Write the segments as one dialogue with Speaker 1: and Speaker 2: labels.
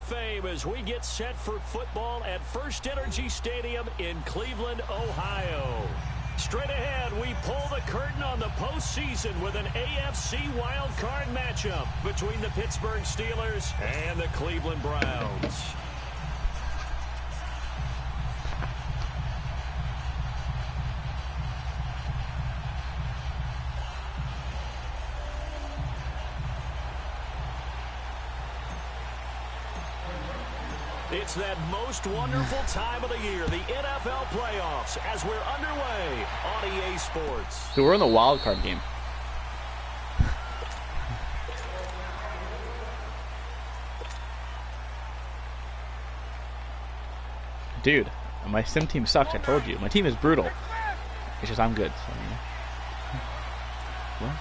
Speaker 1: Fame as we get set for football at First Energy Stadium in Cleveland, Ohio. Straight ahead, we pull the curtain on the postseason with an AFC wildcard matchup between the Pittsburgh Steelers and the Cleveland Browns. It's that most wonderful time of the year, the NFL playoffs, as we're underway on EA Sports.
Speaker 2: So we're in the wild card game. Dude, my sim team sucks, I told you. My team is brutal. It's just I'm good. So, what?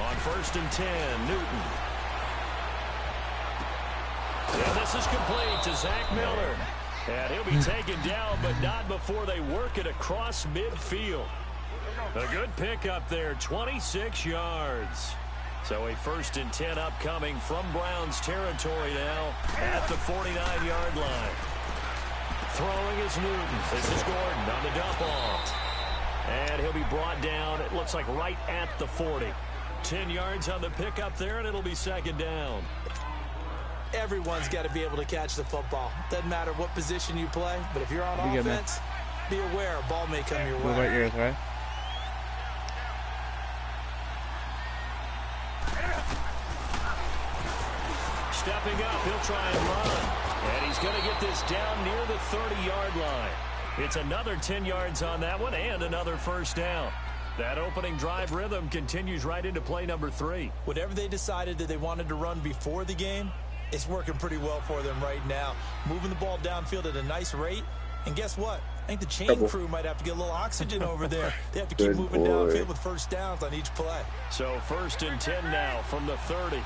Speaker 1: On 1st and 10, Newton. And this is complete to Zach Miller. And he'll be taken down, but not before they work it across midfield. A good pickup there, 26 yards. So a 1st and 10 upcoming from Browns territory now at the 49-yard line. Throwing is Newton. This is Gordon on the dump off. And he'll be brought down, it looks like right at the 40. 10 yards on the pickup there, and it'll be 2nd down.
Speaker 3: Everyone's got to be able to catch the football. Doesn't matter what position you play, but if you're on offense, be aware a ball may come your way.
Speaker 2: Right ears, right?
Speaker 1: Stepping up, he'll try and run. And he's going to get this down near the 30-yard line. It's another 10 yards on that one and another 1st down. That opening drive rhythm continues right into play number 3.
Speaker 3: Whatever they decided that they wanted to run before the game, it's working pretty well for them right now. Moving the ball downfield at a nice rate. And guess what? I think the chain crew might have to get a little oxygen over there. They have to keep moving downfield with 1st downs on each play.
Speaker 1: So 1st and 10 now from the 30.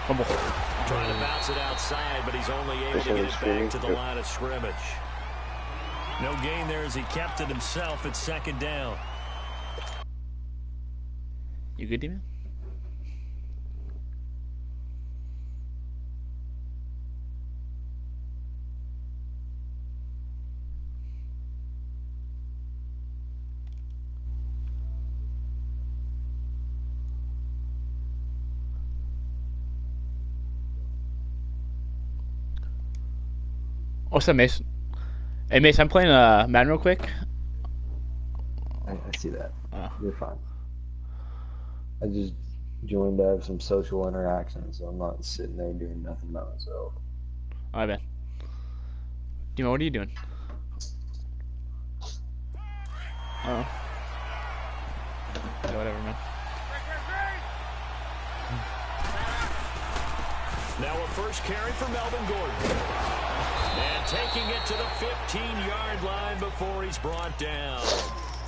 Speaker 1: Trying to bounce it outside, but he's only able to get it back to the line of scrimmage. No gain there as he kept it himself at 2nd down.
Speaker 2: You good, D-Man? What's up, Mace? Hey, Mace, I'm playing Madden real quick.
Speaker 4: I see that. You're fine. I just joined to have some social interaction, so I'm not sitting there doing nothing by myself.
Speaker 2: All right, man. Dima, what are you doing? Oh. Yeah, whatever, man.
Speaker 1: Now a 1st carry for Melvin Gordon. And taking it to the 15-yard line before he's brought down.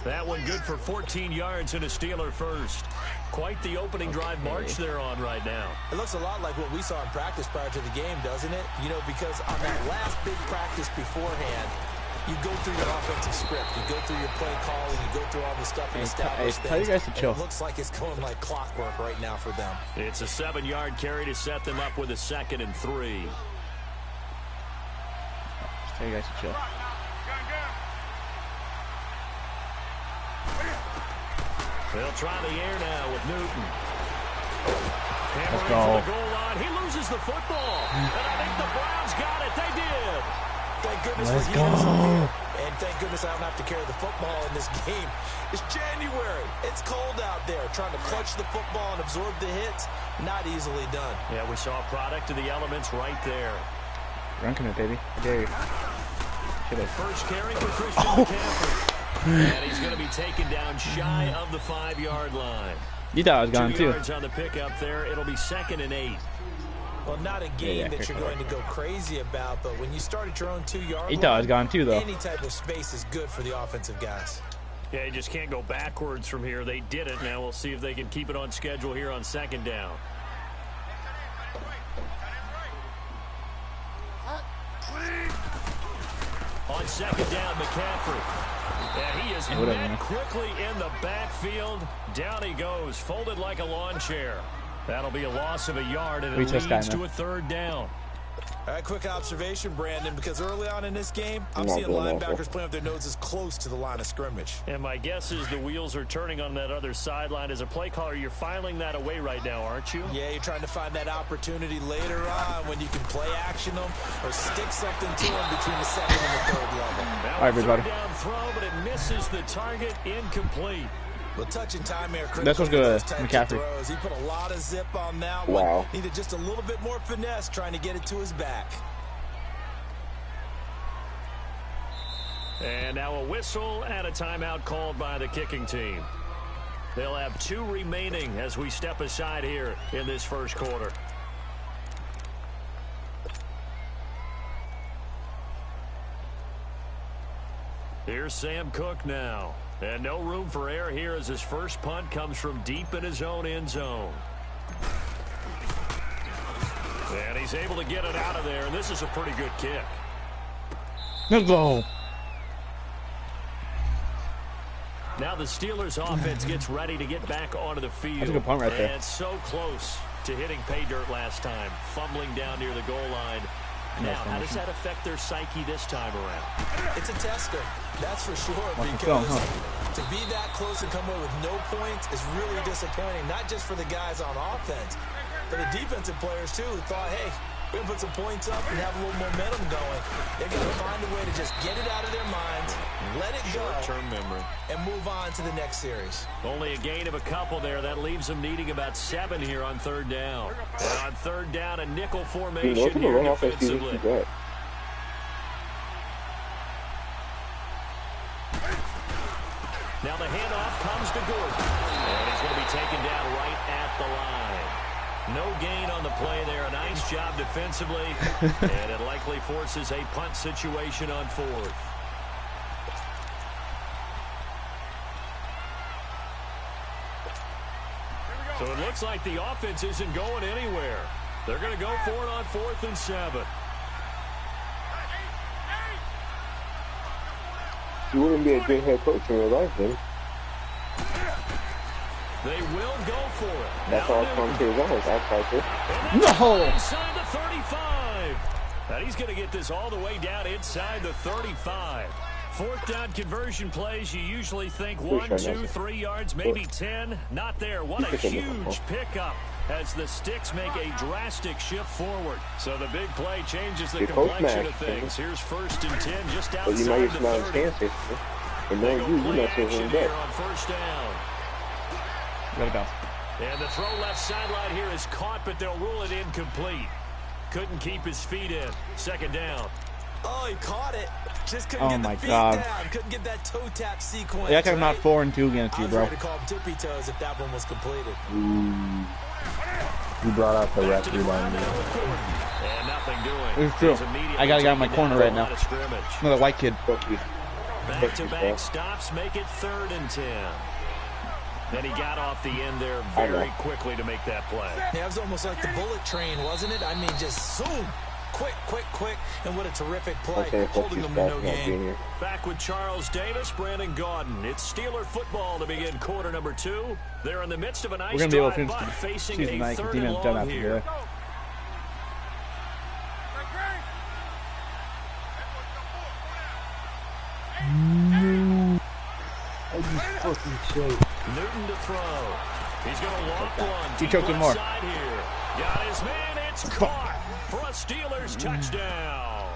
Speaker 1: That one good for 14 yards and a Steeler 1st. Quite the opening drive march they're on right now.
Speaker 3: It looks a lot like what we saw in practice prior to the game, doesn't it? You know, because on that last big practice beforehand, you go through your offensive script. You go through your play calling. You go through all the stuff and establish things.
Speaker 2: Tell you guys to chill.
Speaker 3: It looks like it's going like clockwork right now for them.
Speaker 1: It's a 7-yard carry to set them up with a 2nd and 3.
Speaker 2: Tell you guys to chill.
Speaker 1: They'll try the air now with Newton.
Speaker 2: Let's go.
Speaker 1: For the goal line. He loses the football. And I think the Browns got it. They did.
Speaker 3: Thank goodness
Speaker 2: Let's
Speaker 3: for
Speaker 2: go.
Speaker 3: And thank goodness I don't have to carry the football in this game. It's January. It's cold out there. Trying to clutch the football and absorb the hits, not easily done.
Speaker 1: Yeah, we saw a product of the elements right there.
Speaker 2: Run, come here, baby. I dare you.
Speaker 1: First carry for Christian McCaffrey. And he's going to be taken down shy of the 5-yard line.
Speaker 2: You thought I was gone,
Speaker 1: 2
Speaker 2: too.
Speaker 1: yards on the pickup there. It'll be 2nd and 8.
Speaker 3: Well, not a game that you're going to go crazy about, but when you start at your own 2-yard line,
Speaker 2: He thought I was gone, too, though.
Speaker 3: any type of space is good for the offensive guys.
Speaker 1: Yeah, you just can't go backwards from here. They did it. Now we'll see if they can keep it on schedule here on 2nd down. On 2nd down, McCaffrey. And he is met quickly in the backfield. Down he goes, folded like a lawn chair. That'll be a loss of a yard, and it leads to a third down.
Speaker 3: All right, quick observation, Brandon, because early on in this game, I'm seeing linebackers playing with their noses close to the line of scrimmage.
Speaker 1: And my guess is the wheels are turning on that other sideline. As a play caller, you're filing that away right now, aren't you?
Speaker 3: Yeah, you're trying to find that opportunity later on when you can play action them or stick something to them between the second and the third level.
Speaker 1: Now all right, everybody. Down throw, but it misses the target, incomplete.
Speaker 3: Well, touching time here.
Speaker 2: This one's good. McCaffrey.
Speaker 3: He put a lot of zip on that one. Needed just a little bit more finesse trying to get it to his back.
Speaker 1: And now a whistle and a timeout called by the kicking team. They'll have 2 remaining as we step aside here in this first quarter. Here's Sam Cook now. And no room for error here as his first punt comes from deep in his own end zone. And he's able to get it out of there, and this is a pretty good kick.
Speaker 2: Let's go.
Speaker 1: Now the Steelers offense gets ready to get back onto the field.
Speaker 2: That's a good punt right there.
Speaker 1: And so close to hitting pay dirt last time, fumbling down near the goal line. Now, how does that affect their psyche this time around?
Speaker 3: It's a tester, that's for sure, because to be that close and come away with no points is really disappointing, not just for the guys on offense, for the defensive players, too, who thought, hey, we're going to put some points up and have a little momentum going. They've got to find a way to just get it out of their minds, let it go,
Speaker 1: short-term memory,
Speaker 3: and move on to the next series.
Speaker 1: Only a gain of a couple there. That leaves them needing about 7 here on third down. And on third down, a nickel formation here defensively. Now the handoff comes to Gordon. And he's going to be taken down right at the line. No gain on the play there. A nice job defensively. And it likely forces a punt situation on 4th. So it looks like the offense isn't going anywhere. They're going to go for it on 4th and 7.
Speaker 5: You wouldn't be a good head coach in real life, then.
Speaker 1: They will go for it.
Speaker 5: That's all come to his own. That's
Speaker 2: No!
Speaker 1: Inside the 35. And he's going to get this all the way down inside the 35. 4th down conversion plays, you usually think 1, 2, 3 yards, maybe 10. Not there. What a huge pickup as the Sticks make a drastic shift forward. So the big play changes the complexion of things. Here's 1st and 10 just outside the 30.
Speaker 5: And then you not
Speaker 1: action here on 1st down.
Speaker 2: Let it go.
Speaker 1: And the throw left sideline here is caught, but they'll rule it incomplete. Couldn't keep his feet in. 2nd down.
Speaker 3: Oh, he caught it. Just couldn't get the feet down. Couldn't get that toe tap sequence.
Speaker 2: Yeah, I'm not 4-2 against you, bro.
Speaker 3: I was ready to call him tippy toes if that one was completed.
Speaker 4: You brought out the referee line.
Speaker 1: And nothing doing.
Speaker 2: It's true. I got a guy in my corner right now. Another white kid.
Speaker 1: Back-to-back stops make it 3rd and 10. Then he got off the end there very quickly to make that play.
Speaker 3: Yeah, it was almost like the bullet train, wasn't it? I mean, just zoom. Quick, quick, quick. And what a terrific play. Holding them to no gain.
Speaker 1: Back with Charles Davis, Brandon Gaudin. It's Steeler football to begin quarter number 2. They're in the midst of a nice drive, but facing a 3rd and long here. Newton to throw. He's going to walk one.
Speaker 2: He choked him more.
Speaker 1: Here. Got his man. It's caught for a Steelers touchdown.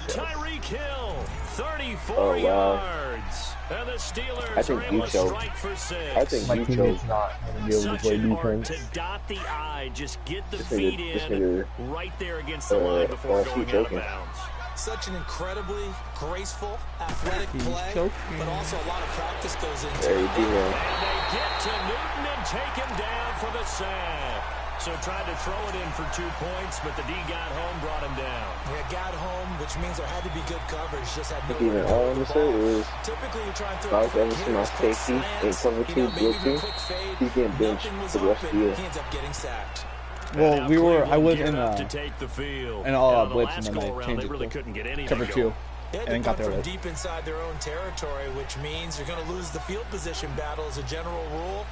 Speaker 1: Tyreek Hill, 34 yards. And the Steelers are able to strike for 6.
Speaker 5: I think you chose
Speaker 4: not going to be able to play defense.
Speaker 1: To dot the I, just get the feet in right there against the line before going out of bounds.
Speaker 3: Such an incredibly graceful, athletic play, but also a lot of practice goes into it.
Speaker 1: And they get to Newton and take him down for the sack. So tried to throw it in for 2 points, but the D got home, brought him down.
Speaker 3: Yeah, got home, which means there had to be good coverage. Just had no
Speaker 5: even all I'm saying is,
Speaker 3: typically you're trying to
Speaker 5: if I was ever see my safety in cover 2 guilty, he's getting benched for the rest of the year.
Speaker 3: He ends up getting sacked.
Speaker 2: Well, I was in
Speaker 1: to take the field.
Speaker 2: an all-out blitz, and then they changed it
Speaker 1: really couldn't get anything
Speaker 2: cover 2.
Speaker 3: and
Speaker 2: then got there
Speaker 3: from
Speaker 2: late.
Speaker 3: deep inside their own territory, which means you're going to lose the field position battle as a general rule.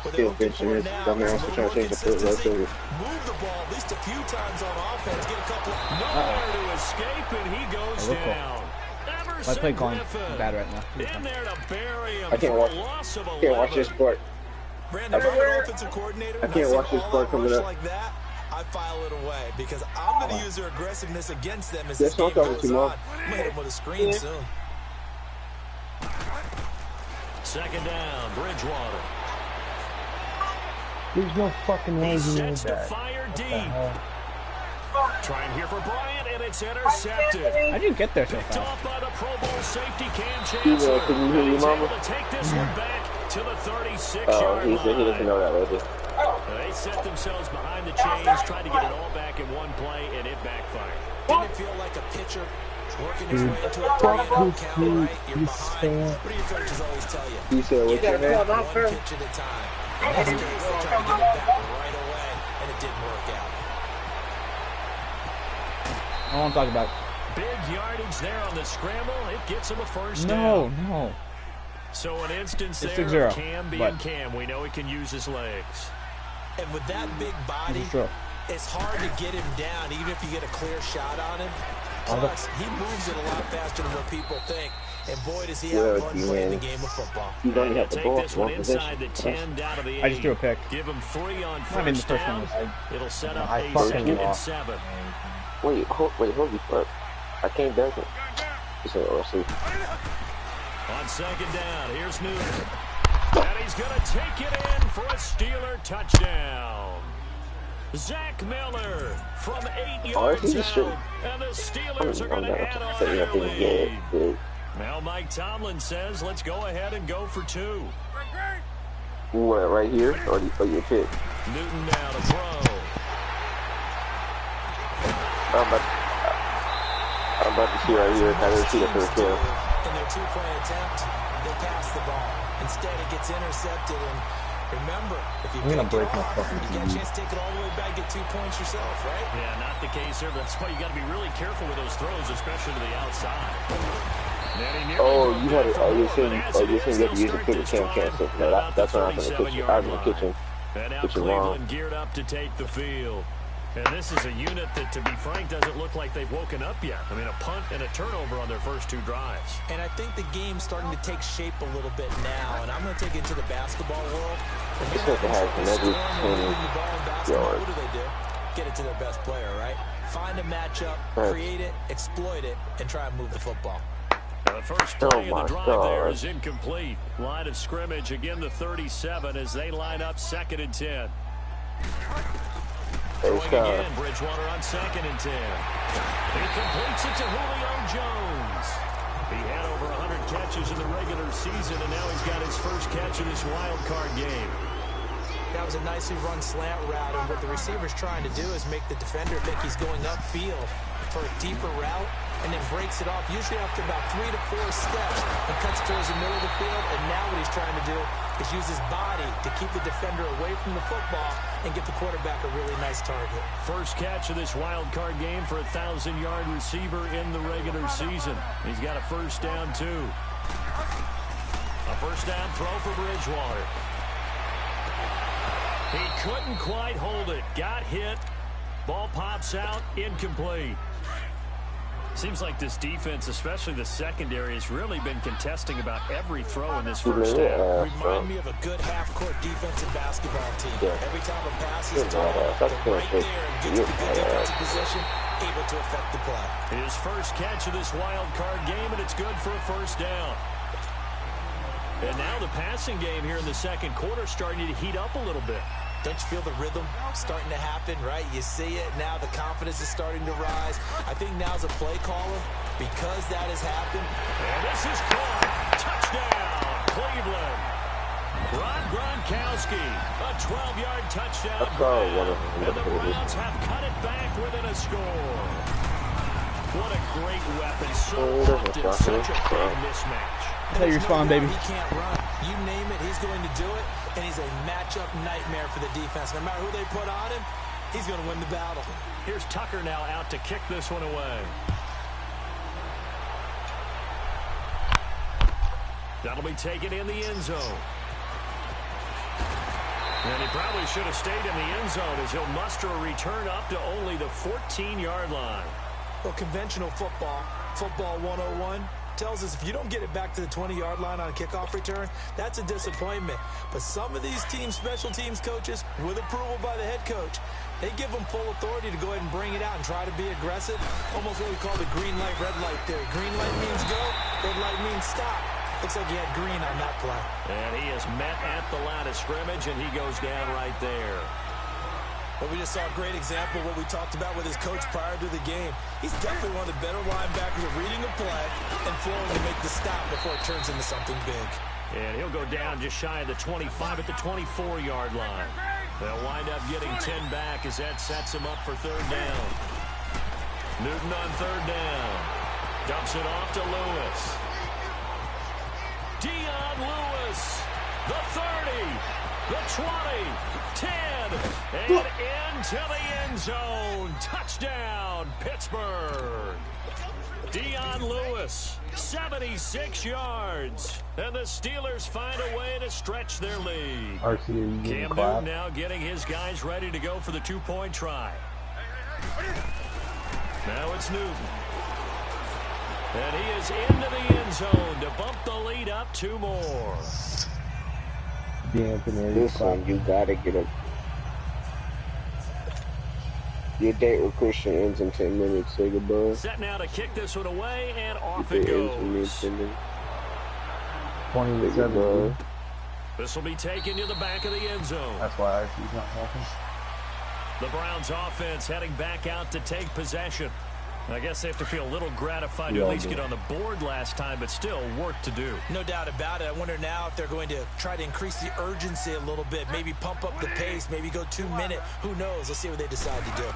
Speaker 3: What they're looking for now is a little more consistency. Move the ball at least a few times on offense. Get a couple.
Speaker 1: Nowhere to escape, and he goes down.
Speaker 2: My play calling bad right now.
Speaker 1: In there to bury him.
Speaker 5: I can't watch this sport.
Speaker 3: Brandon, if I'm an offensive coordinator,
Speaker 5: I can't watch this sport coming up
Speaker 3: like that, I file it away because I'm going to use their aggressiveness against them as this
Speaker 5: That's
Speaker 3: game
Speaker 5: what I'm
Speaker 3: goes
Speaker 5: talking
Speaker 3: on.
Speaker 5: about.
Speaker 3: I'm going to hit them with a screen soon.
Speaker 1: Second down, Bridgewater.
Speaker 4: There's no fucking way
Speaker 1: He
Speaker 4: he made
Speaker 1: sets to
Speaker 4: that.
Speaker 1: fire deep. Trying here for Bryant, and it's intercepted.
Speaker 2: How did you get there so
Speaker 1: Picked
Speaker 2: fast?
Speaker 1: off by the Pro Bowl safety Cam Chancellor.
Speaker 5: Can you hear your
Speaker 1: He's able
Speaker 5: mama?
Speaker 1: to take this one back to the 36-yard
Speaker 5: Oh,
Speaker 1: line.
Speaker 5: he doesn't know that, does he?
Speaker 1: They set themselves behind the chains, tried to get it all back in one play, and it backfired.
Speaker 3: Didn't it feel like a pitcher working his way into a 3-0 count, right? You're behind. What do your coaches always tell you?
Speaker 5: He said, what's your name?
Speaker 3: One pitch at a time. In this case, they tried to get it back right away, and it didn't work out.
Speaker 2: I don't want to talk about.
Speaker 1: Big yardage there on the scramble. It gets him a first
Speaker 2: No,
Speaker 1: down.
Speaker 2: no.
Speaker 1: So an instance
Speaker 2: It's
Speaker 1: there
Speaker 2: 6-0,
Speaker 1: of Cam being
Speaker 2: but-
Speaker 1: Cam. We know he can use his legs.
Speaker 3: And with that big body, it's hard to get him down, even if you get a clear shot on him. Plus, he moves it a lot faster than what people think. And boy, does he have fun playing the game of football.
Speaker 5: You don't have the
Speaker 1: Take
Speaker 5: ball.
Speaker 1: this one inside the 10, down to the 8.
Speaker 2: I just threw a pick.
Speaker 1: Give him 3 on
Speaker 2: I mean, the
Speaker 1: first
Speaker 2: first one
Speaker 1: down.
Speaker 2: was.
Speaker 1: It'll set up
Speaker 4: I
Speaker 1: a
Speaker 4: fucking
Speaker 1: 2nd and
Speaker 4: lost.
Speaker 1: 7.
Speaker 5: Wait, holy fuck. I can't dunk it. It's an RC.
Speaker 1: On 2nd down, here's Newton. And he's going to take it in for a Steeler touchdown. Zach Miller from 8 yards out. And the Steelers are going to add on their lead. Now Mike Tomlin says, let's go ahead and go for 2.
Speaker 5: What, right here? Or your pick?
Speaker 1: Newton now to throw.
Speaker 5: I'm about to see right here. I didn't see the first kill.
Speaker 3: In their 2-point attempt, they pass the ball. Instead, it gets intercepted. And remember, if you
Speaker 4: I'm gonna
Speaker 3: pick
Speaker 4: break
Speaker 3: it
Speaker 4: my
Speaker 3: off,
Speaker 4: fucking
Speaker 3: you got a
Speaker 4: TV.
Speaker 3: chance to take it all the way back, get 2 points yourself, right?
Speaker 1: Yeah, not the case here. That's why you got to be really careful with those throws, especially to the outside.
Speaker 5: Oh, you had it. Oh, you're saying you have to use the pick Cam Chancellor. No, that's what I'm going to kitchen. I'm in the kitchen.
Speaker 1: And now
Speaker 5: Kitchen wrong.
Speaker 1: Cleveland geared up to take the field. And this is a unit that, to be frank, doesn't look like they've woken up yet. I mean, a punt and a turnover on their first 2 drives.
Speaker 3: And I think the game's starting to take shape a little bit now. And I'm going to take it to the basketball world.
Speaker 5: It's like they have every 20 yards.
Speaker 3: What do? Get it to their best player, right? Find a matchup, create it, exploit it, and try and move the football.
Speaker 1: The first play of the drive there is incomplete. Line of scrimmage, again the 37 as they line up 2nd and 10. Going again, Bridgewater on 2nd and 10. He completes it to Julio Jones. He had over 100 catches in the regular season, and now he's got his first catch in this wild card game.
Speaker 3: That was a nicely run slant route, and what the receiver's trying to do is make the defender think he's going upfield for a deeper route, and then breaks it off, usually after about 3 to 4 steps, and cuts towards the middle of the field. And now what he's trying to do is use his body to keep the defender away from the football and get the quarterback a really nice target.
Speaker 1: First catch of this wild card game for a 1,000-yard receiver in the regular season. He's got a first down, too. A first down throw for Bridgewater. He couldn't quite hold it. Got hit. Ball pops out. Incomplete. Seems like this defense, especially the secondary, has really been contesting about every throw in this first half.
Speaker 3: Remind me of a good half-court defensive basketball team. Every time a pass is thrown, they're right there and gets the good defensive position, able to affect the play.
Speaker 1: His first catch of this wild card game, and it's good for a first down. And now the passing game here in the second quarter starting to heat up a little bit.
Speaker 3: Don't you feel the rhythm starting to happen, right? You see it now. The confidence is starting to rise. I think now's a play caller because that has happened.
Speaker 1: And this is caught. Touchdown, Cleveland. Rob Gronkowski, a 12-yard touchdown grab. And the Browns have cut it back within a score. What a great weapon. So often such a big mismatch.
Speaker 2: That's how you respond, baby.
Speaker 3: He can't run. You name it, he's going to do it. And he's a matchup nightmare for the defense. No matter who they put on him, he's going to win the battle.
Speaker 1: Here's Tucker now out to kick this one away. That'll be taken in the end zone. And he probably should have stayed in the end zone as he'll muster a return up to only the 14-yard line.
Speaker 3: Well, conventional football 101, tells us if you don't get it back to the 20-yard line on a kickoff return, that's a disappointment. But some of these special teams coaches, with approval by the head coach, they give them full authority to go ahead and bring it out and try to be aggressive. Almost what we call the green light, red light theory. Green light means go, red light means stop. Looks like he had green on that play.
Speaker 1: And he is met at the line of scrimmage, and he goes down right there.
Speaker 3: But we just saw a great example of what we talked about with his coach prior to the game. He's definitely one of the better linebackers at reading a play and flowing to make the stop before it turns into something big.
Speaker 1: And he'll go down just shy of the 25 at the 24-yard line. They'll wind up getting 10 back as that sets him up for third down. Newton on third down. Dumps it off to Lewis. Dion Lewis, the 30, the 20, 10, and into the end zone. Touchdown, Pittsburgh. Dion Lewis, 76 yards. And the Steelers find a way to stretch their lead. Cam Newton now getting his guys ready to go for the two-point try. Now it's Newton. And he is into the end zone to bump the lead up 2 more.
Speaker 5: This one, you gotta get up. Your date with Christian ends in 10 minutes. Say goodbye.
Speaker 1: Set now to kick this one away, and off it goes.
Speaker 4: 27.
Speaker 1: This will be taken to the back of the end zone.
Speaker 4: That's why he's not helping.
Speaker 1: The Browns offense heading back out to take possession. I guess they have to feel a little gratified to at least get on the board last time, but still work to do.
Speaker 3: No doubt about it. I wonder now if they're going to try to increase the urgency a little bit, maybe pump up the pace, maybe go 2 minute. Who knows? Let's see what they decide to do.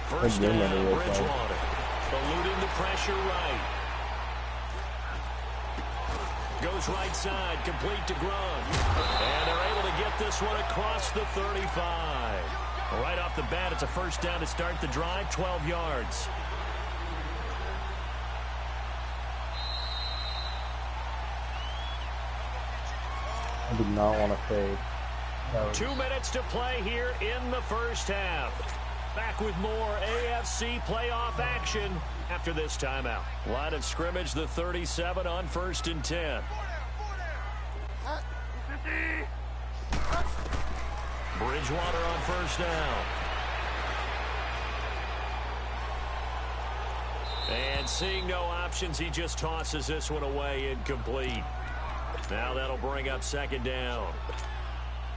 Speaker 1: First down, Bridgewater. Eluding the pressure right. Goes right side, complete to Grunt. And they're able to get this one across the 35. Right off the bat, it's a first down to start the drive, 12 yards.
Speaker 4: I did not want to fade.
Speaker 1: 2 minutes to play here in the first half. Back with more AFC playoff action after this timeout. Line of scrimmage, the 37 on 1st and 10. Bridgewater on first down. And seeing no options, he just tosses this one away, incomplete. Now that'll bring up second down.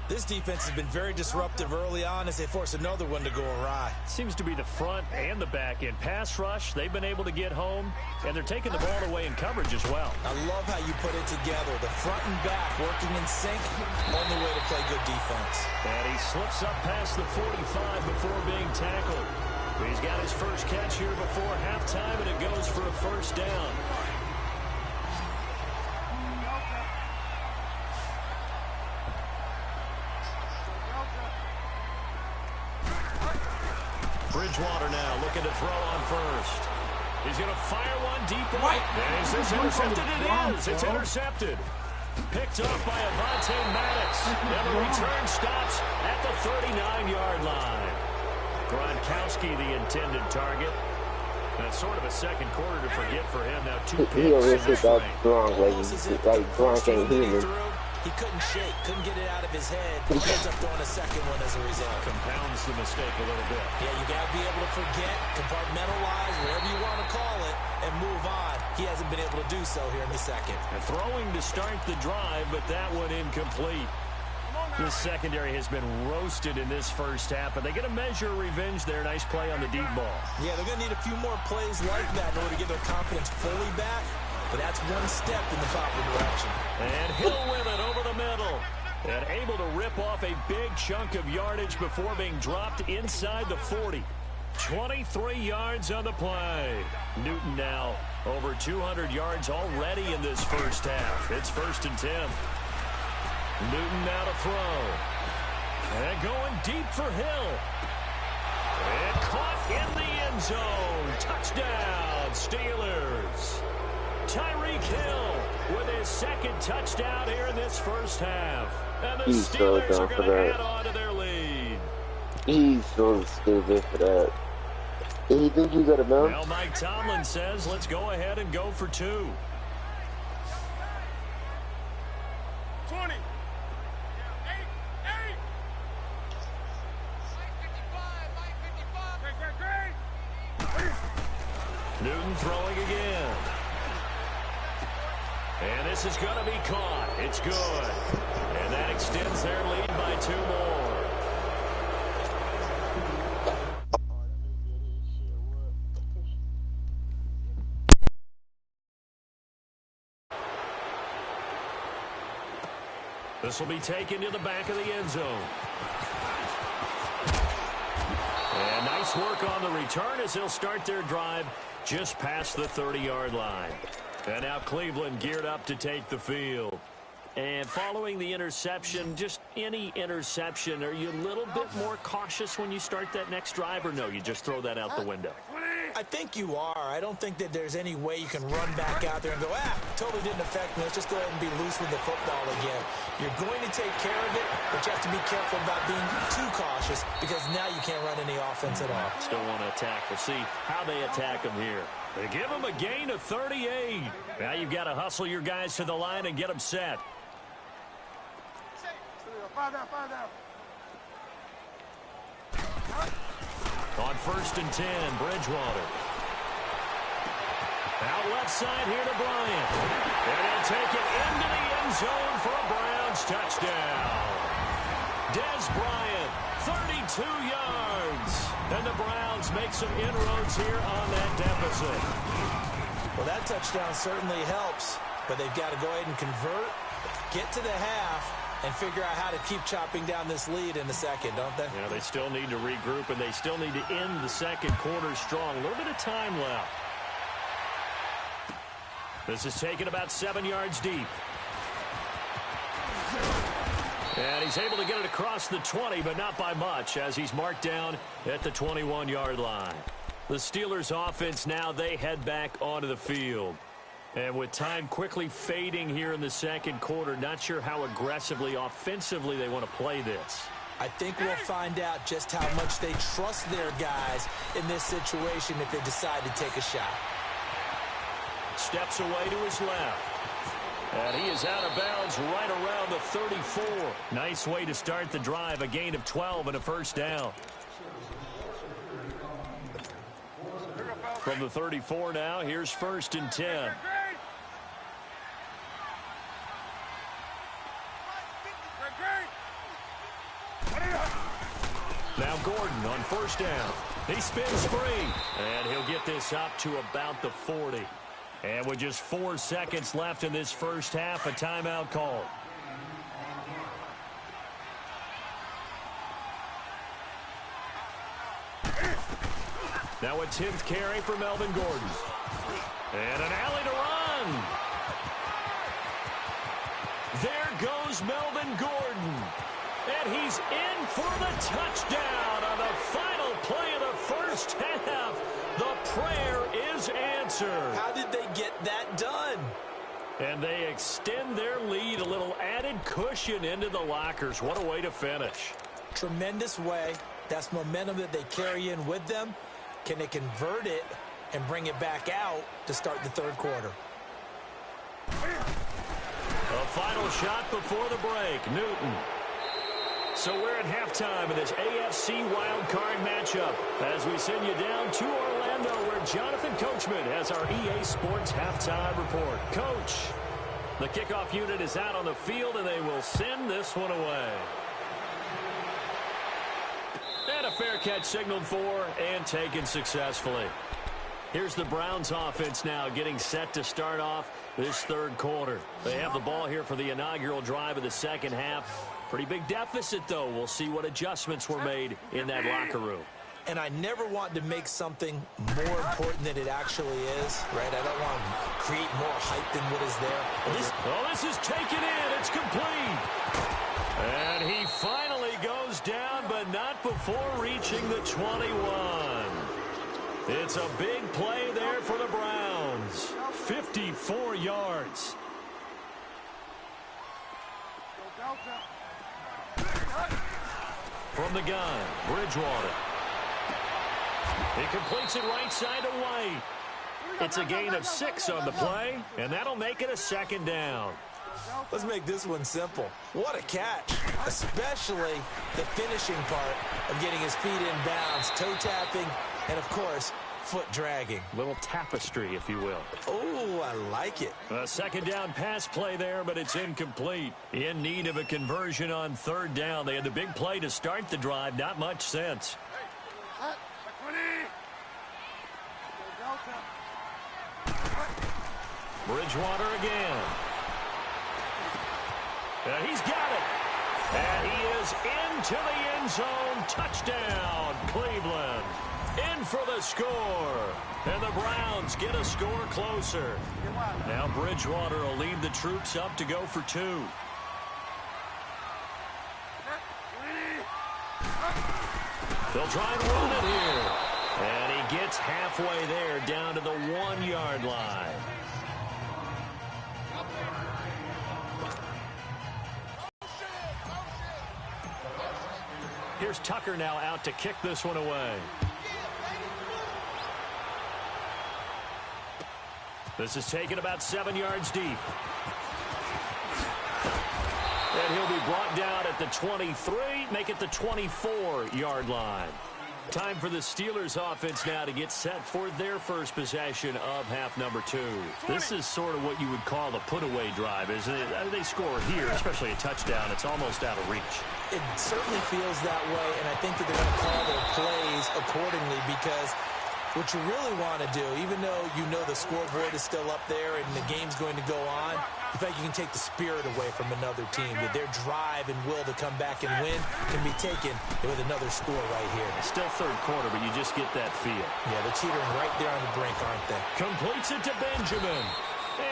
Speaker 3: This defense has been very disruptive early on as they force another one to go awry.
Speaker 1: Seems to be the front and the back end. Pass rush, they've been able to get home, and they're taking the ball away in coverage as well.
Speaker 3: I love how you put it together. The front and back working in sync, only way to play good defense.
Speaker 1: And he slips up past the 45 before being tackled. He's got his first catch here before halftime, and it goes for a first down. Bridgewater now looking to throw on first. He's going to fire one deep right. And is this intercepted? It is. It's intercepted. Picked off by Avonte Maddox. Now the return stops at the 39-yard line. Gronkowski, the intended target. That's sort of a second quarter to forget for him. Now 2 picks.
Speaker 5: He always hit that Gronk like Gronk ain't human.
Speaker 3: He couldn't shake, couldn't get it out of his head. He ends up throwing a second one as a result.
Speaker 1: Compounds the mistake a little bit.
Speaker 3: Yeah, you got to be able to forget, compartmentalize, whatever you want to call it, and move on. He hasn't been able to do so here in the second.
Speaker 1: And throwing to start the drive, but that one incomplete. This secondary has been roasted in this first half, but they get a measure of revenge there. Nice play on the deep ball. Yeah, they're going to need a few more plays like that in order to get their confidence fully back. But that's one step in the proper direction. And Hill with it over the middle. And able to rip off a big chunk of yardage before being dropped inside the 40. 23 yards on the play. Newton now over 200 yards already in this first half. It's 1st and 10. Newton now to throw. And going deep for Hill. And caught in the end zone. Touchdown, Steelers. Tyreek Hill with his second touchdown here in this first half. And the
Speaker 5: He's so
Speaker 1: Steelers are
Speaker 5: dumb for
Speaker 1: going to
Speaker 5: that.
Speaker 1: add on to their lead.
Speaker 5: He's so stupid for that. Did he think he got a bounce?
Speaker 1: Now Mike Tomlin says, let's go ahead and go for 2.
Speaker 6: 20.
Speaker 1: Newton throwing again. And this is going to be caught. It's good. And that extends their lead by 2 more. This will be taken to the back of the end zone. And nice work on the return as they'll start their drive just past the 30-yard line. And now Cleveland geared up to take the field. And following the interception, just any interception, are you a little bit more cautious when you start that next drive, or no, you just throw that out the window?
Speaker 3: I think you are. I don't think that there's any way you can run back out there and go, totally didn't affect me. Let's just go ahead and be loose with the football again. You're going to take care of it, but you have to be careful about being too cautious because now you can't run any offense at all.
Speaker 1: Still want to attack. We'll see how they attack them here. They give them a gain of 38. Now you've got to hustle your guys to the line and get them set. On 1st and 10, Bridgewater. Out left side here to Bryant. And he'll take it into the end zone for a Browns touchdown. Dez Bryant, 32 yards. And the Browns make some inroads here on that deficit.
Speaker 3: Well, that touchdown certainly helps, but they've got to go ahead and convert, get to the half, and figure out how to keep chopping down this lead in the second, don't they?
Speaker 1: Yeah, they still need to regroup, and they still need to end the second quarter strong. A little bit of time left. This is taken about 7 yards deep. And he's able to get it across the 20, but not by much, as he's marked down at the 21-yard line. The Steelers' offense now, they head back onto the field. And with time quickly fading here in the second quarter, not sure how aggressively, offensively they want to play this.
Speaker 3: I think we'll find out just how much they trust their guys in this situation if they decide to take a shot.
Speaker 1: Steps away to his left. And he is out of bounds right around the 34. Nice way to start the drive, a gain of 12 and a first down. From the 34 now, here's 1st and 10. Now Gordon on 1st down. He spins free. And he'll get this up to about the 40. And with just 4 seconds left in this first half, a timeout call. Now a 10th carry for Melvin Gordon. And an alley to run. There goes Melvin Gordon. And he's in for the touchdown on the final play of the first half. The prayer is answered.
Speaker 3: How did they get that done?
Speaker 1: And they extend their lead, a little added cushion into the lockers. What a way to finish.
Speaker 3: Tremendous way. That's momentum that they carry in with them. Can they convert it and bring it back out to start the third quarter?
Speaker 1: A final shot before the break. Newton. So we're at halftime in this AFC wildcard matchup as we send you down to Orlando where Jonathan Coachman has our EA Sports halftime report. Coach, the kickoff unit is out on the field and they will send this one away. And a fair catch signaled for and taken successfully. Here's the Browns offense now getting set to start off this third quarter. They have the ball here for the inaugural drive of the second half. Pretty big deficit, though. We'll see what adjustments were made in that locker room.
Speaker 3: And I never want to make something more important than it actually is, right? I don't want to create more hype than what is there.
Speaker 1: This is taken in. It's complete. And he finally goes down, but not before reaching the 21. It's a big play there for the Browns. 54 yards. From the gun, Bridgewater. He completes it right side to White. It's a gain of 6 on the play, and that'll make it a second down.
Speaker 3: Let's make this one simple. What a catch, especially the finishing part of getting his feet in bounds, toe tapping, and, of course, foot dragging.
Speaker 1: Little tapestry, if you will.
Speaker 3: Oh, I like it.
Speaker 1: A second down pass play there, but it's incomplete. In need of a conversion on third down. They had the big play to start the drive. Not much sense. Bridgewater again. And he's got it. And he is into the end zone. Touchdown, Cleveland. In for the score. And the Browns get a score closer. Now Bridgewater will lead the troops up to go for 2. They'll try and run it here. And he gets halfway there down to the 1-yard line. Here's Tucker now out to kick this one away. This is taken about 7 yards deep. And he'll be brought down at the 23, make it the 24-yard line. Time for the Steelers offense now to get set for their first possession of half number 2. This is sort of what you would call a put-away drive, isn't it? They score here, especially a touchdown. It's almost out of reach.
Speaker 3: It certainly feels that way, and I think that they're going to call their plays accordingly because what you really want to do, even though you know the scoreboard is still up there and the game's going to go on, the fact you can take the spirit away from another team, that their drive and will to come back and win can be taken with another score right here.
Speaker 1: Still third quarter, but you just get that feel.
Speaker 3: Yeah, they're teetering right there on the brink, aren't they?
Speaker 1: Completes it to Benjamin.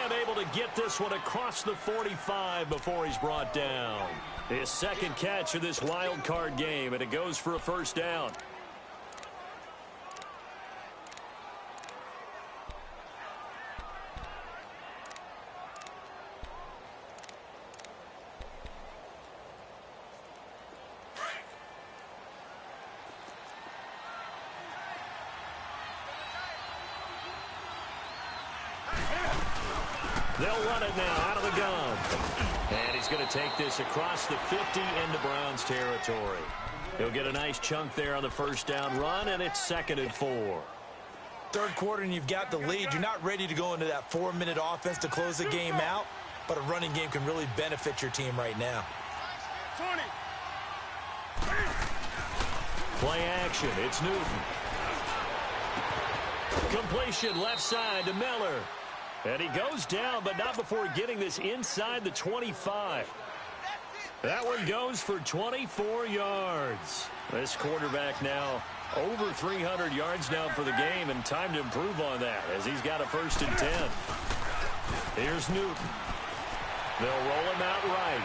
Speaker 1: And able to get this one across the 45 before he's brought down. His second catch of this wild card game, and it goes for a first down. They'll run it now out of the gun. And he's going to take this across the 50 into Browns territory. He'll get a nice chunk there on the first down run, and it's 2nd and 4.
Speaker 3: Third quarter, and you've got the lead. You're not ready to go into that 4-minute offense to close the game out, but a running game can really benefit your team right now.
Speaker 6: 20.
Speaker 1: Play action. It's Newton. Completion left side to Miller. And he goes down, but not before getting this inside the 25. That one goes for 24 yards. This quarterback now over 300 yards now for the game, and time to improve on that as he's got a 1st and 10. Here's Newton. They'll roll him out right.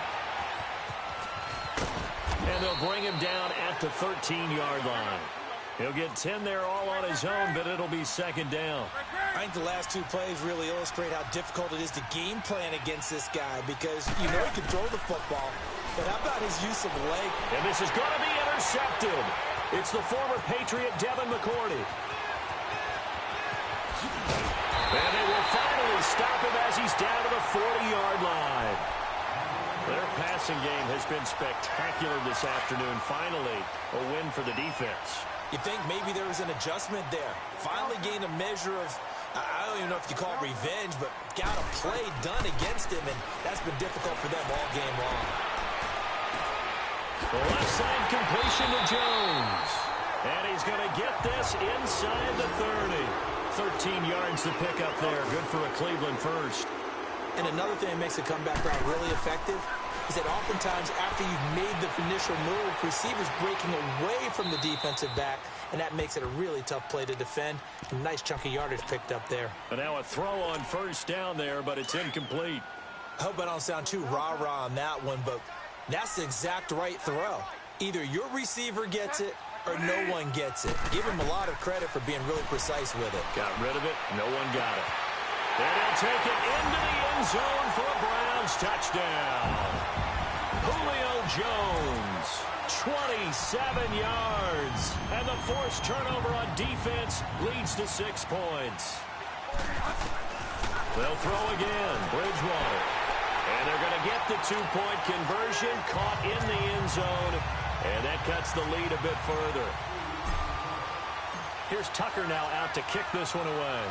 Speaker 1: And they'll bring him down at the 13-yard line. He'll get 10 there all on his own, but it'll be 2nd down.
Speaker 3: I think the last 2 plays really illustrate how difficult it is to game plan against this guy because you know he can throw the football, but how about his use of leg?
Speaker 1: And this is going to be intercepted. It's the former Patriot Devin McCourty. And they will finally stop him as he's down to the 40-yard line. Their passing game has been spectacular this afternoon. Finally, a win for the defense.
Speaker 3: You think maybe there was an adjustment there. Finally gained a measure of, I don't even know if you call it revenge, but got a play done against him, and that's been difficult for them all game long.
Speaker 1: The left side completion to Jones. And he's going to get this inside the 30. 13 yards to pick up there. Good for a Cleveland first.
Speaker 3: And another thing that makes the comeback route really effective is that oftentimes after you've made the initial move, receivers breaking away from the defensive back, and that makes it a really tough play to defend. A nice chunk of yardage picked up there.
Speaker 1: And now a throw on first down there, but it's incomplete.
Speaker 3: I hope I don't sound too rah-rah on that one, but that's the exact right throw. Either your receiver gets it or no one gets it. Give him a lot of credit for being really precise with it.
Speaker 1: Got rid of it. No one got it. And he'll take it into the end zone for a Browns touchdown. Julio Jones, 27 yards. And the forced turnover on defense leads to 6 points. They'll throw again. Bridgewater. And they're going to get the 2-point conversion, caught in the end zone, and that cuts the lead a bit further. Here's Tucker now out to kick this one away.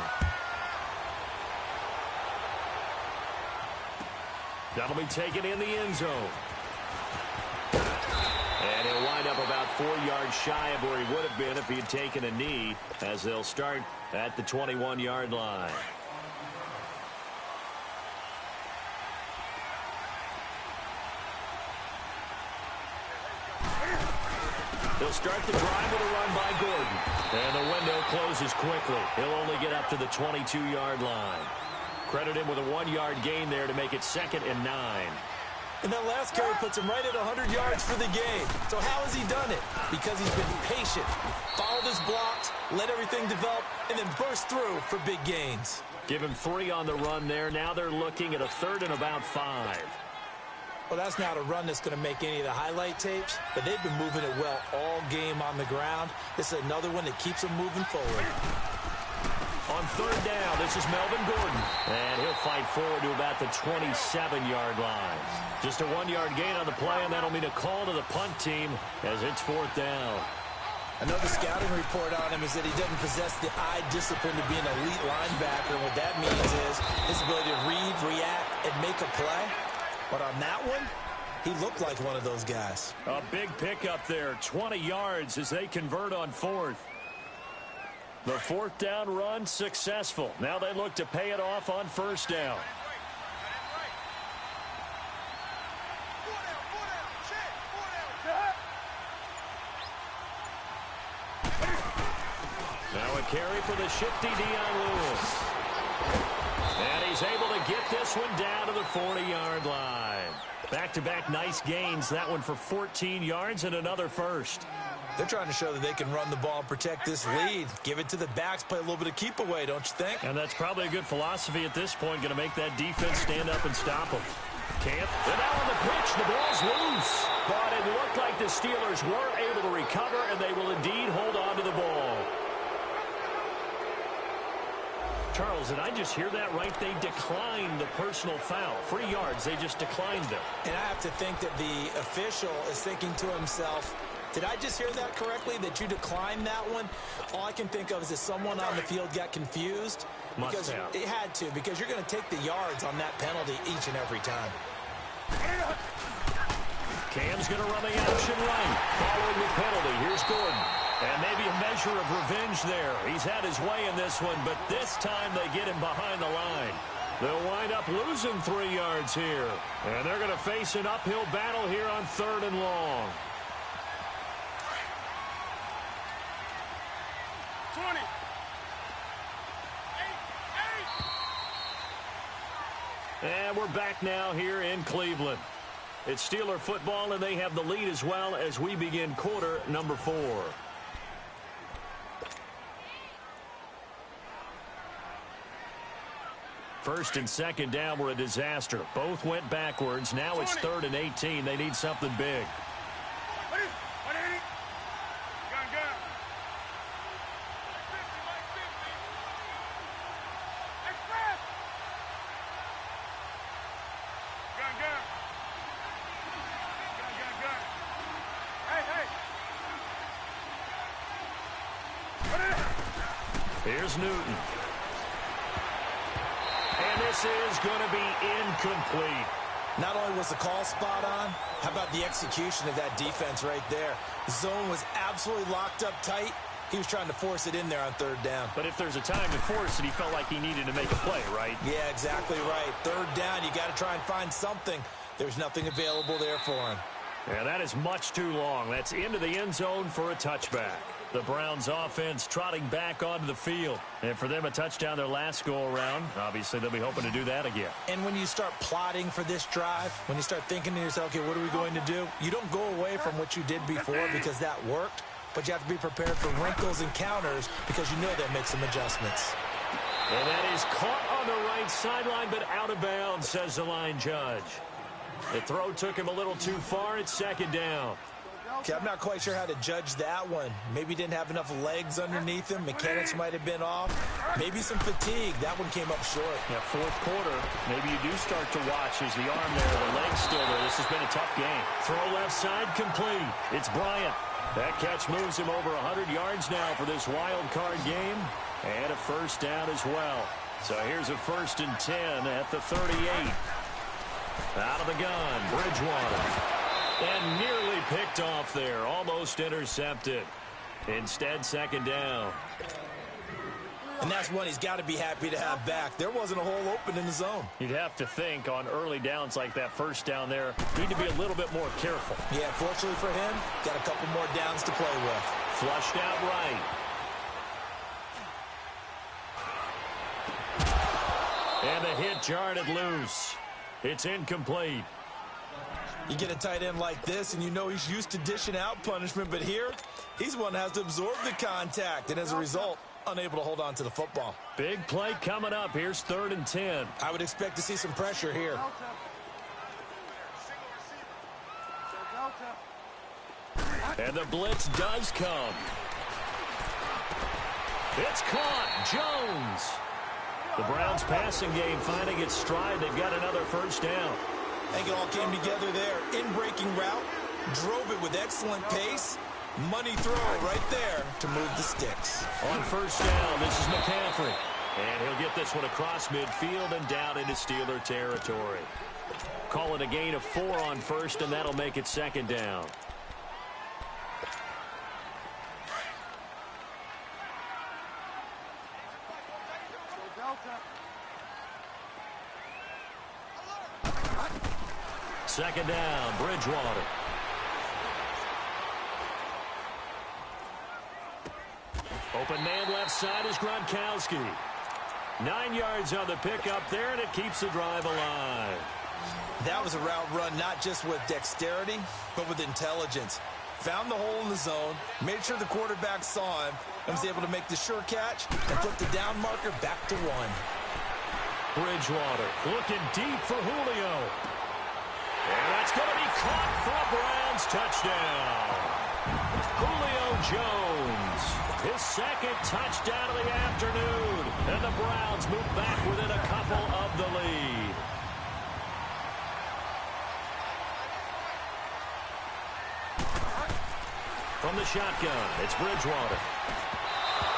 Speaker 1: That'll be taken in the end zone. And he'll wind up about 4 yards shy of where he would have been if he had taken a knee, as they'll start at the 21-yard line. They'll start the drive with a run by Gordon. And the window closes quickly. He'll only get up to the 22-yard line. Credit him with a 1-yard gain there to make it 2nd and 9.
Speaker 3: And that last carry puts him right at 100 yards for the game. So how has he done it? Because he's been patient, followed his blocks, let everything develop, and then burst through for big gains.
Speaker 1: Give him 3 on the run there. Now they're looking at a 3rd and about 5.
Speaker 3: Well, that's not a run that's going to make any of the highlight tapes, but they've been moving it well all game on the ground. This is another one that keeps them moving forward.
Speaker 1: On 3rd down, this is Melvin Gordon. And he'll fight forward to about the 27-yard line. Just a 1-yard gain on the play, and that'll mean a call to the punt team as it's 4th down.
Speaker 3: I know the scouting report on him is that he doesn't possess the eye discipline to be an elite linebacker. And what that means is his ability to read, react, and make a play. But on that one, he looked like one of those guys.
Speaker 1: A big pickup there, 20 yards as they convert on 4th. The 4th down run successful. Now they look to pay it off on 1st down. Now a carry for the shifty Dion Lewis. And he's able to get this one down to the 40-yard line. Back-to-back nice gains. That one for 14 yards and another first.
Speaker 3: They're trying to show that they can run the ball and protect this lead. Give it to the backs, play a little bit of keep away, don't you think?
Speaker 1: And that's probably a good philosophy at this point. Going to make that defense stand up and stop them. Camp. And now on the pitch, the ball's loose. But it looked like the Steelers were able to recover, and they will indeed hold on to the ball. Charles, did I just hear that right? They declined the personal foul. 3 yards, they just declined them.
Speaker 3: And I have to think that the official is thinking to himself, did I just hear that correctly, that you declined that one? All I can think of is that someone on the field got confused.
Speaker 1: Must have.
Speaker 3: It had to, because you're going to take the yards on that penalty each and every time.
Speaker 1: Cam's going to run the option right. Following the penalty, here's Gordon. And maybe a measure of revenge there. He's had his way in this one, but this time they get him behind the line. They'll wind up losing 3 yards here. And they're going to face an uphill battle here on 3rd and long.
Speaker 6: 20.
Speaker 1: And we're back now here in Cleveland. It's Steeler football, and they have the lead as well as we begin quarter number 4. First and 2nd down were a disaster. Both went backwards. Now it's 3rd and 18. They need something big. Here's Newton. And this is going to be incomplete.
Speaker 3: Not only was the call spot on, how about the execution of that defense right there? The zone was absolutely locked up tight. He was trying to force it in there on 3rd down.
Speaker 1: But if there's a time to force it, he felt like he needed to make a play, right?
Speaker 3: Yeah, exactly right. 3rd down, you got to try and find something. There's nothing available there for him.
Speaker 1: Yeah, that is much too long. That's into the end zone for a touchback. The Browns offense trotting back onto the field. And for them, a touchdown their last go-around. Obviously, they'll be hoping to do that again.
Speaker 3: And when you start plotting for this drive, when you start thinking to yourself, okay, what are we going to do? You don't go away from what you did before because that worked. but you have to be prepared for wrinkles and counters because you know they'll make some adjustments.
Speaker 1: And that is caught on the right sideline, but out of bounds, says the line judge. The throw took him a little too far. It's second down.
Speaker 3: Okay, I'm not quite sure how to judge that one. Maybe he didn't have enough legs underneath him. Mechanics might have been off. Maybe some fatigue. That one came up short.
Speaker 1: Yeah, fourth quarter, maybe you do start to watch as the arm there, the leg's still there. This has been a tough game. Throw left side complete. It's Bryant. That catch moves him over 100 yards now for this wild card game. And a first down as well. So here's a 1st and 10 at the 38. Out of the gun, Bridgewater. And nearly picked off there. Almost intercepted. Instead, second down.
Speaker 3: And that's one he's got to be happy to have back. There wasn't a hole open in the zone.
Speaker 1: You'd have to think on early downs like that first down there, need to be a little bit more careful.
Speaker 3: Yeah, fortunately for him, got a couple more downs to play with.
Speaker 1: Flushed out right. And the hit jarred it loose. It's incomplete.
Speaker 3: You get a tight end like this, and you know he's used to dishing out punishment, but here, he's one that has to absorb the contact, and as a result, unable to hold on to the football.
Speaker 1: Big play coming up. Here's 3rd and 10.
Speaker 3: I would expect to see some pressure here.
Speaker 1: And the blitz does come. It's caught. Jones. The Browns passing game finding its stride. They've got another first down.
Speaker 3: I think it all came together there. In-breaking route, drove it with excellent pace. Money throw right there to move the sticks.
Speaker 1: On first down, this is McCaffrey. And he'll get this one across midfield and down into Steeler territory. Call it a gain of 4 on first, and that'll make it second down. Second down, Bridgewater. Open man left side is Gronkowski. 9 yards on the pickup there, and it keeps the drive alive.
Speaker 3: That was a route run not just with dexterity, but with intelligence. Found the hole in the zone, made sure the quarterback saw him, and was able to make the sure catch and put the down marker back to 1.
Speaker 1: Bridgewater looking deep for Julio. And that's going to be caught for a Browns touchdown. Julio Jones, his 2nd touchdown of the afternoon. And the Browns move back within a couple of the lead. From the shotgun, it's Bridgewater.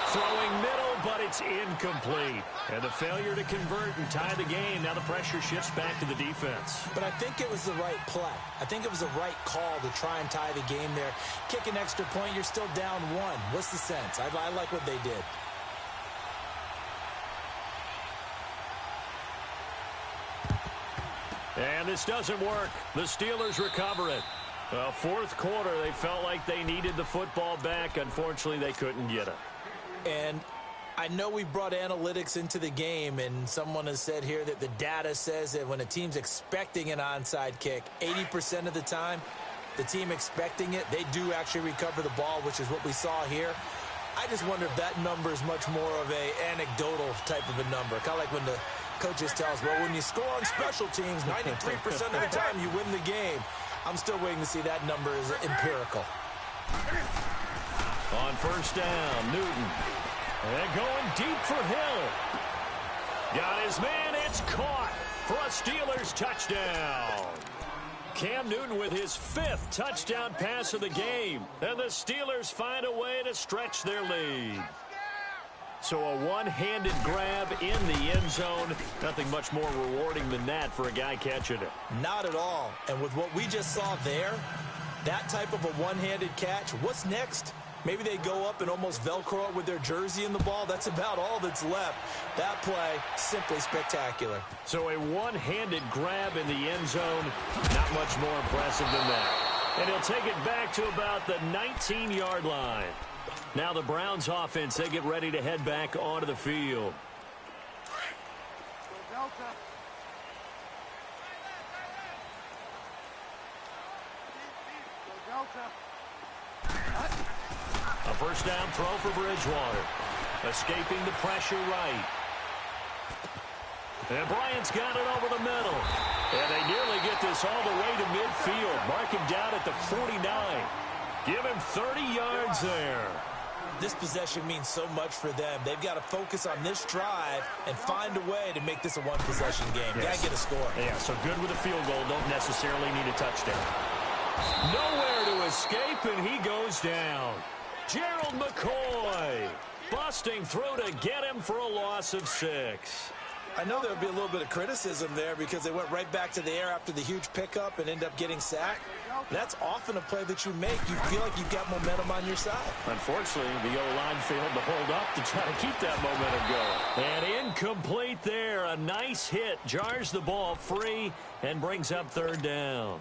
Speaker 1: Throwing middle, but it's incomplete. And the failure to convert and tie the game. Now the pressure shifts back to the defense.
Speaker 3: But I think it was the right play. I think it was the right call to try and tie the game there. Kick an extra point, you're still down 1. What's the sense? I like what they did.
Speaker 1: And this doesn't work. The Steelers recover it. Well, 4th quarter, they felt like they needed the football back. Unfortunately, they couldn't get it.
Speaker 3: And I know we brought analytics into the game, and someone has said here that the data says that when a team's expecting an onside kick, 80% of the time, the team expecting it, they do actually recover the ball, which is what we saw here. I just wonder if that number is much more of a anecdotal type of a number. Kind of like when the coaches tell us, well, when you score on special teams, 93% of the time you win the game. I'm still waiting to see that number is empirical.
Speaker 1: On first down, Newton. And going deep for Hill. Got his man. It's caught for a Steelers touchdown. Cam Newton with his 5th touchdown pass of the game. And the Steelers find a way to stretch their lead. So a one-handed grab in the end zone. Nothing much more rewarding than that for a guy catching it.
Speaker 3: Not at all. And with what we just saw there, that type of a one-handed catch, what's next? Maybe they go up and almost Velcro it with their jersey in the ball. That's about all that's left. That play, simply spectacular.
Speaker 1: So a one-handed grab in the end zone, not much more impressive than that. And he'll take it back to about the 19-yard line. Now the Browns offense, they get ready to head back onto the field. A first down throw for Bridgewater. Escaping the pressure right. And Bryant's got it over the middle. And they nearly get this all the way to midfield. Mark him down at the 49. Give him 30 yards there.
Speaker 3: This possession means so much for them. They've got to focus on this drive and find a way to make this a one-possession game.
Speaker 1: Yes.
Speaker 3: Got to get a score.
Speaker 1: Yeah, so good with a field goal. Don't necessarily need a touchdown. Nowhere to escape, and he goes down. Gerald McCoy busting through to get him for a loss of 6.
Speaker 3: I know there would be a little bit of criticism there because they went right back to the air after the huge pickup and end up getting sacked. That's often a play that you make. You feel like you've got momentum on your side.
Speaker 1: Unfortunately, the O-line failed to hold up to try to keep that momentum going. And incomplete there. A nice hit. Jars the ball free and brings up third down.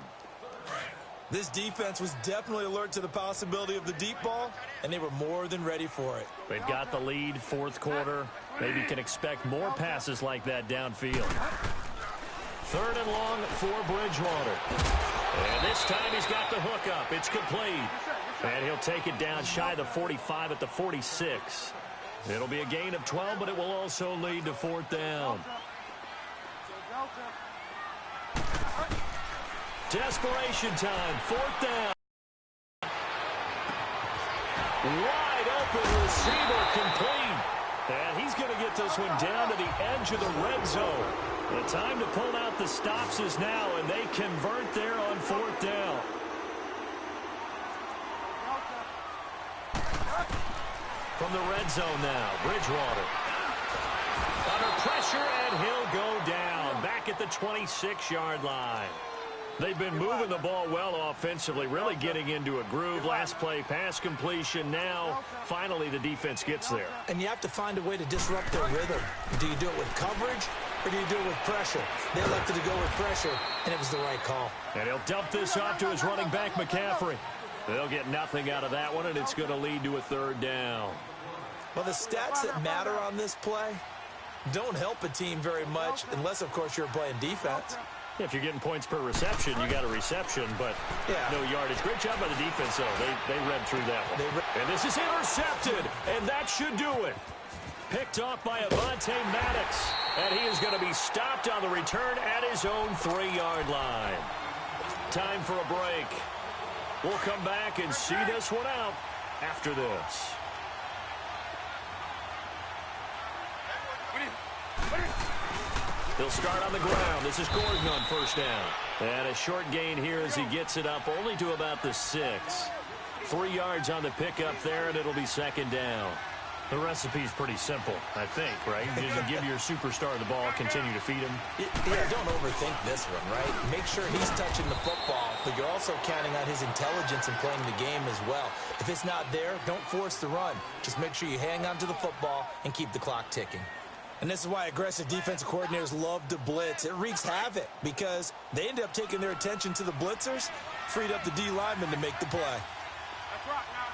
Speaker 3: This defense was definitely alert to the possibility of the deep ball, and they were more than ready for it.
Speaker 1: They've got the lead, fourth quarter. Maybe can expect more passes like that downfield. Third and long for Bridgewater. And this time he's got the hook up. It's complete. And he'll take it down shy of the 45 at the 46. It'll be a gain of 12, but it will also lead to fourth down. Desperation time, fourth down. Wide open receiver complete. And he's going to get this one down to the edge of the red zone. The time to pull out the stops is now, and they convert there on fourth down. From the red zone now, Bridgewater. Under pressure, and he'll go down. Back at the 26-yard line. They've been moving the ball well offensively, really getting into a groove. Last play, pass completion. Now, finally, the defense gets there.
Speaker 3: And you have to find a way to disrupt their rhythm. Do you do it with coverage, or do you do it with pressure? They elected to go with pressure, and it was the right call.
Speaker 1: And he'll dump this off to his running back, McCaffrey. They'll get nothing out of that one, and it's going to lead to a third down.
Speaker 3: Well, the stats that matter on this play don't help a team very much, unless, of course, you're playing defense.
Speaker 1: If you're getting points per reception, you got a reception, but no yardage. Great job by the defense, though. They read through that one. And this is intercepted, and that should do it. Picked off by Avonte Maddox, and he is going to be stopped on the return at his own 3-yard line. Time for a break. We'll come back and see this one out after this. He'll start on the ground. This is Gordon on first down. And a short gain here as he gets it up only to about the 6. 3 yards on the pickup there, and it'll be second down. The recipe's pretty simple, I think, right? You just give your superstar the ball, continue to feed him.
Speaker 3: Yeah, don't overthink this one, right? Make sure he's touching the football, but you're also counting on his intelligence in playing the game as well. If it's not there, don't force the run. Just make sure you hang on to the football and keep the clock ticking. And this is why aggressive defensive coordinators love to blitz. It wreaks havoc because they end up taking their attention to the blitzers, freed up the D lineman to make the play.
Speaker 6: That's right now.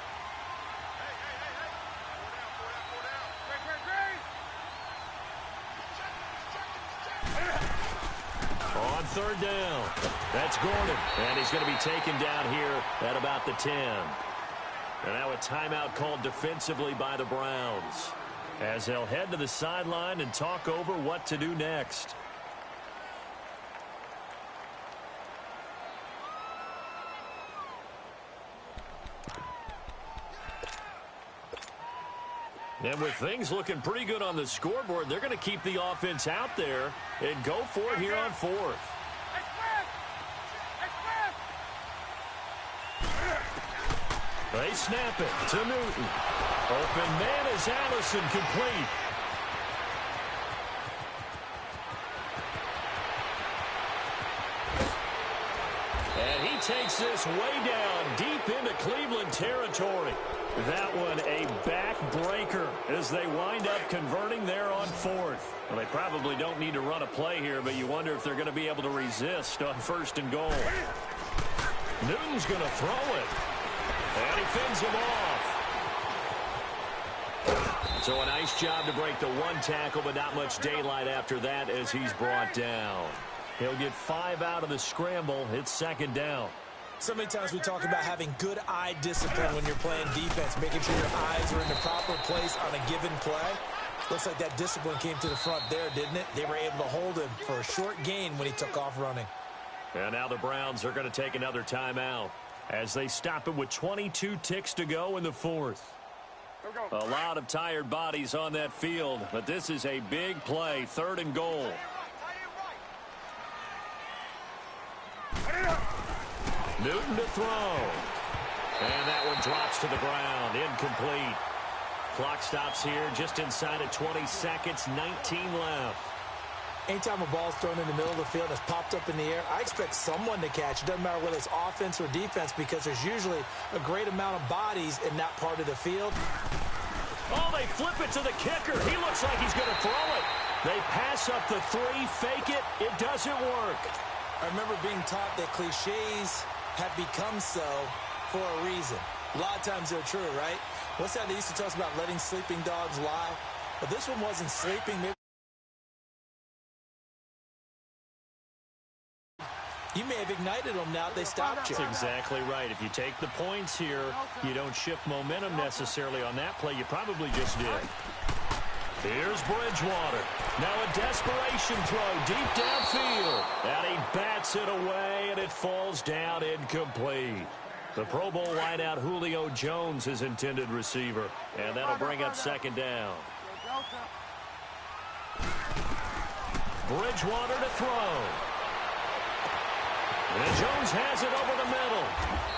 Speaker 6: Hey.
Speaker 1: On third down, that's Gordon. And he's going to be taken down here at about the 10. And now a timeout called defensively by the Browns, as they'll head to the sideline and talk over what to do next. And with things looking pretty good on the scoreboard, they're going to keep the offense out there and go for it here on fourth. They snap it to Newton. Open man is Allison, complete. And he takes this way down deep into Cleveland territory. That one a backbreaker as they wind up converting there on fourth. Well, they probably don't need to run a play here, but you wonder if they're going to be able to resist on first and goal. Newton's going to throw it. And he fends him off. So a nice job to break the one tackle, but not much daylight after that as he's brought down. He'll get 5 out of the scramble. It's second down.
Speaker 3: So many times we talk about having good eye discipline when you're playing defense, making sure your eyes are in the proper place on a given play. Looks like that discipline came to the front there, didn't it? They were able to hold him for a short gain when he took off running.
Speaker 1: And now the Browns are going to take another timeout as they stop it with 22 ticks to go in the fourth. A lot of tired bodies on that field, but this is a big play, 3rd and goal. Newton to throw. And that one drops to the ground, incomplete. Clock stops here just inside of 20 seconds, 19 left.
Speaker 3: Anytime a ball's thrown in the middle of the field and it's popped up in the air, I expect someone to catch. It doesn't matter whether it's offense or defense because there's usually a great amount of bodies in that part of the field.
Speaker 1: Oh, they flip it to the kicker. He looks like he's going to throw it. They pass up the 3, fake it. It doesn't work.
Speaker 3: I remember being taught that cliches have become so for a reason. A lot of times they're true, right? What's that they used to tell us about letting sleeping dogs lie? But this one wasn't sleeping. Maybe you may have ignited them now they stopped you.
Speaker 1: That's exactly right. If you take the points here, you don't shift momentum necessarily on that play. You probably just did. Here's Bridgewater. Now a desperation throw deep downfield. And he bats it away, and it falls down incomplete. The Pro Bowl wideout Julio Jones is intended receiver. And that'll bring up 2nd down. Bridgewater to throw. And Jones has it over the middle.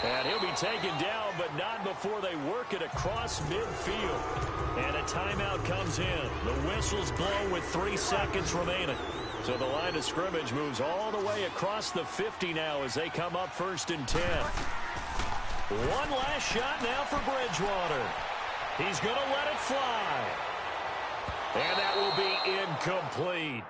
Speaker 1: And he'll be taken down, but not before they work it across midfield. And a timeout comes in. The whistles blow with 3 seconds remaining. So the line of scrimmage moves all the way across the 50 now as they come up 1st and 10. One last shot now for Bridgewater. He's going to let it fly. And that will be incomplete.